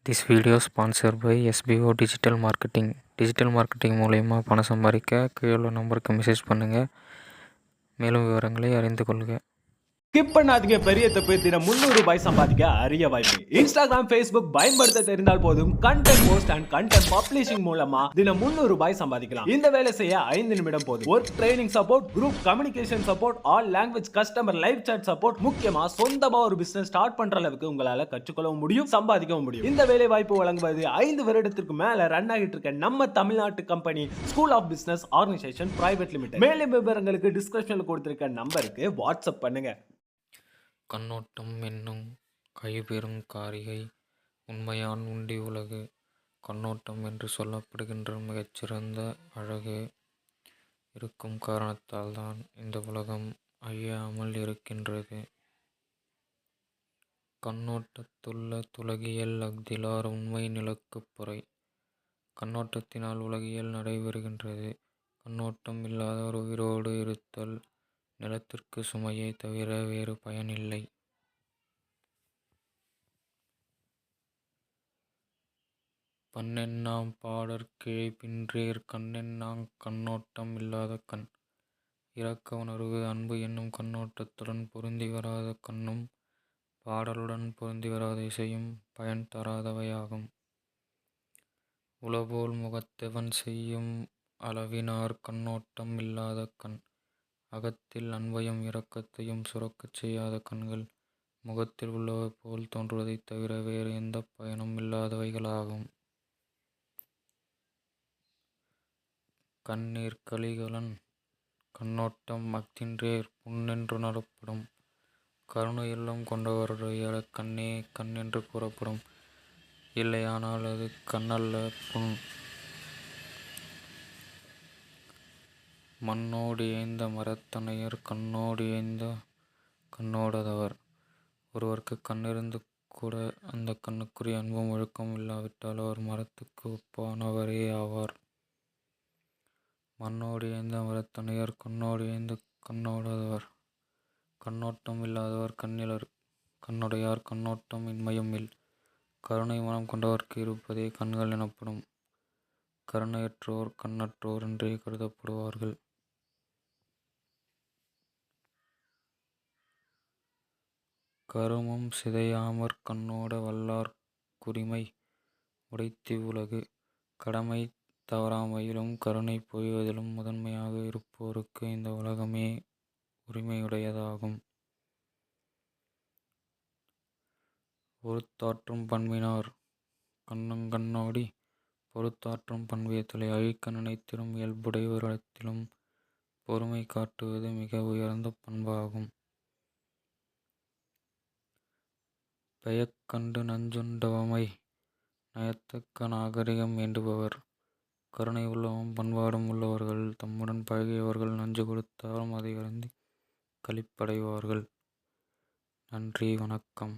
This video sponsored by SBO digital marketing. Digital marketing மூலயமா பணம் சம்பாதிக்க கீழே உள்ள நம்பருக்கு மெசேஜ் பண்ணுங்கள். மேலும் விவரங்களை அறிந்து கொள்க. ஸ்கிப் பண்ணாதீங்க. பெரிய தப்பு. தினம் ₹300 சம்பாதிக்க அரிய வாய்ப்பு. இன்ஸ்டாகிராம், ஃபேஸ்புக் பயன்படுத்த தெரிந்தால் போதும். Content post and content publishing மூலமா தினம் ₹300 சம்பாதிக்கலாம். இந்த வேலை செய்ய 5 நிமிடம் போதும். Work training support, group communication support, all language customer live chat support, முக்கியமா சொந்தமா ஒரு பிசினஸ் ஸ்டார்ட் பண்ற அளவுக்கு உங்களால கற்றுக்கொள்ளவும் முடியும், சம்பாதிக்கவும் முடியும். இந்த வேலை வாய்ப்பு வழங்குவது 5 வருடத்திற்கு மேல ரன் ஆகிட்டு இருக்க நம்ம தமிழ்நாட்டு company school of business organisation private limited. மேலும் விவரங்களுக்கு டிஸ்கிரிப்ஷன்ல கொடுத்திருக்க நம்பருக்கு வாட்ஸ்அப் பண்ணுங்க. கண்ணோட்டம் என்னும் கைபெறும் காரிகை உண்மையான் உண்டி உலகு. கண்ணோட்டம் என்று சொல்லப்படுகின்ற மிகச்சிறந்த அழகு இருக்கும் காரணத்தால் தான் இந்த உலகம் அழியாமல் இருக்கின்றது. கண்ணோட்டத்துள்ள துலகியல் அஃதிலார் உண்மை நிலக்குப் பொறை. கண்ணோட்டத்தினால் உலகியல் நடைபெறுகின்றது. கண்ணோட்டம் இல்லாதவர் உயிரோடு இருத்தல் நிலத்திற்கு சுமையை தவிர வேறு பயனில்லை. பண்ணெண்ணாம் பாடற் கிழைப்பின்றேர் கண்ணெண்ணாங் கண்ணோட்டம் இல்லாத கண். இரக்க உணர்வு அன்பு என்னும் கண்ணோட்டத்துடன் பொருந்தி வராத கண்ணும் பாடலுடன் பொருந்தி வராத இசையும் பயன் தராதவையாகும். உளபோல் முகத்தெவன் செய்யும் அளவினார் கண்ணோட்டம் இல்லாத கண். அகத்தில் அன்பையும் இரக்கத்தையும் சுரக்கச் செய்யாத கண்கள் முகத்தில் உள்ளவை போல் தோன்றுவதைத் தவிர வேறு எந்த பயனும் இல்லாதவைகளாகும். கண்ணீர் கலிகளன் கண்ணோட்டம் அஃதின்றேர் புண்ணென்றுணரப்படும். கருணை உள்ளம் கொண்டவருடைய கண்ணே கண் என்று கூறப்படும். இல்லையானால் அது கண்ணல்ல புண். மண்ணோடு ஏய்ந்த மரத்தனையர் கண்ணோடு ஏய்ந்த கண்ணோடாதவர். ஒருவருக்கு கண்ணிருந்து கூட அந்த கண்ணுக்குரிய அன்பும் ஒழுக்கமும் இல்லாவிட்டால் அவர் மரத்துக்கு ஒப்பானவரே ஆவார். மண்ணோடு ஏய்ந்த மரத்தனையர் கண்ணோடு ஏய்ந்த கண்ணோடாதவர். கண்ணோட்டம் இல்லாதவர் கண்ணிலர் கண்ணுடையார் கண்ணோட்டம் இன்மையும் இல். கருணை மனம் கொண்டவர்க்கு இருப்பதே கண்கள் எனப்படும். கருணையற்றோர் கண்ணற்றோர் என்றே கருதப்படுவார்கள். கருமம் சிதையாமற் கண்ணோட வல்லார் குரிமை உடைத்திவ்வுலகு. கடமை தவறாமையிலும் கருணை பொழிவதிலும் முதன்மையாக இருப்போருக்கு இந்த உலகமே உரிமையுடையதாகும். பொறுத்தாற்றும் பண்பினார் கண்ணுங்கண்ணோடி பொறுத்தாற்றும் பண்பியத்தலை அழிக்க நினைத்திடும் இயல்புடையவரிடத்திலும் பொறுமை காட்டுவது மிக உயர்ந்த பண்பாகும். பெயக்கண்டு நஞ்சுண்டவமை நயத்தக்க நாகரிகம் வேண்டுபவர். கருணை உள்ளமும் பண்பாடும் உள்ளவர்கள் தம்முடன் பழகியவர்கள் நஞ்சு கொடுத்தாலும் அதை அருந்தி களிப்படைவார்கள். நன்றி, வணக்கம்.